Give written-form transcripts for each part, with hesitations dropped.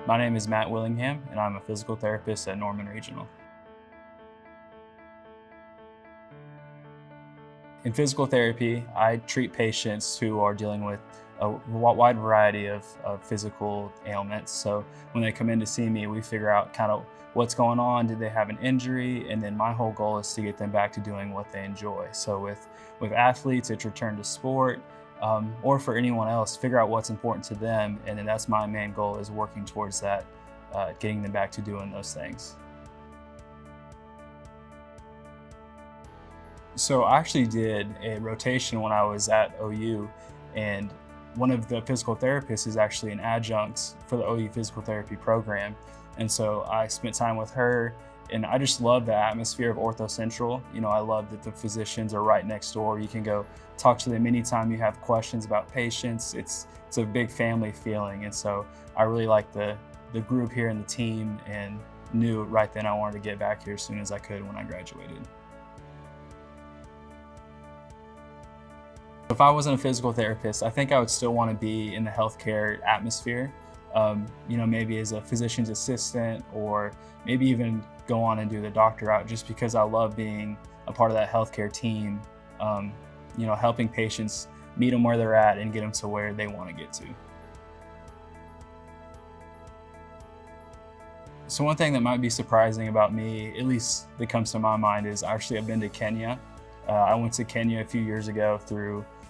My name is Matt Willingham, and I'm a physical therapist at Norman Regional. In physical therapy, I treat patients who are dealing with a wide variety of physical ailments. So when they come in to see me, we figure out kind of what's going on, did they have an injury, and then my whole goal is to get them back to doing what they enjoy. So with athletes, it's return to sport, or for anyone else, figure out what's important to them, and then that's my main goal, is working towards that, getting them back to doing those things. So I actually did a rotation when I was at OU, and one of the physical therapists is actually an adjunct for the OU physical therapy program. And so I spent time with her, and I just love the atmosphere of Ortho Central. You know, I love that the physicians are right next door. You can go talk to them anytime you have questions about patients. It's a big family feeling. And so I really like the group here and the team, and knew right then I wanted to get back here as soon as I could when I graduated. If I wasn't a physical therapist, I think I would still want to be in the healthcare atmosphere. Maybe as a physician's assistant, or maybe even go on and do the doctor route, just because I love being a part of that healthcare team, helping patients meet them where they're at and get them to where they want to get to. So one thing that might be surprising about me, at least that comes to my mind, is actually I've been to Kenya. I went to Kenya a few years ago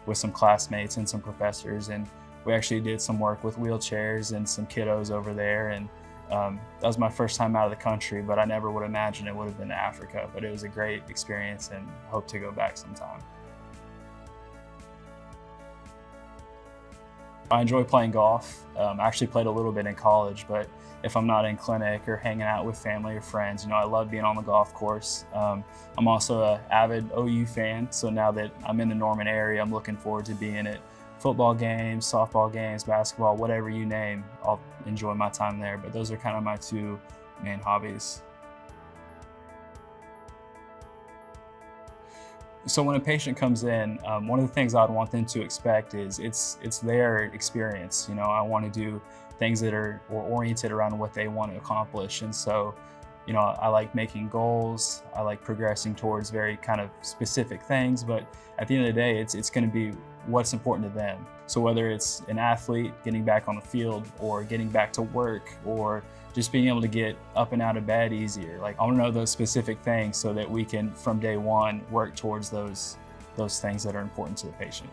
with some classmates and some professors, and we actually did some work with wheelchairs and some kiddos over there. And that was my first time out of the country, but I never would imagine it would have been to Africa. But it was a great experience, and hope to go back sometime. I enjoy playing golf. I actually played a little bit in college, but if I'm not in clinic or hanging out with family or friends, I love being on the golf course. I'm also an avid OU fan, so now that I'm in the Norman area, I'm looking forward to being at football games, softball games, basketball, whatever you name. I'll enjoy my time there, but those are kind of my two main hobbies. So when a patient comes in, one of the things I'd want them to expect is it's their experience. I want to do things that are oriented around what they want to accomplish. And so, I like making goals. I like progressing towards very kind of specific things, but at the end of the day, it's going to be what's important to them. So whether it's an athlete getting back on the field, or getting back to work, or just being able to get up and out of bed easier, I want to know those specific things so that we can, from day one, work towards those things that are important to the patient.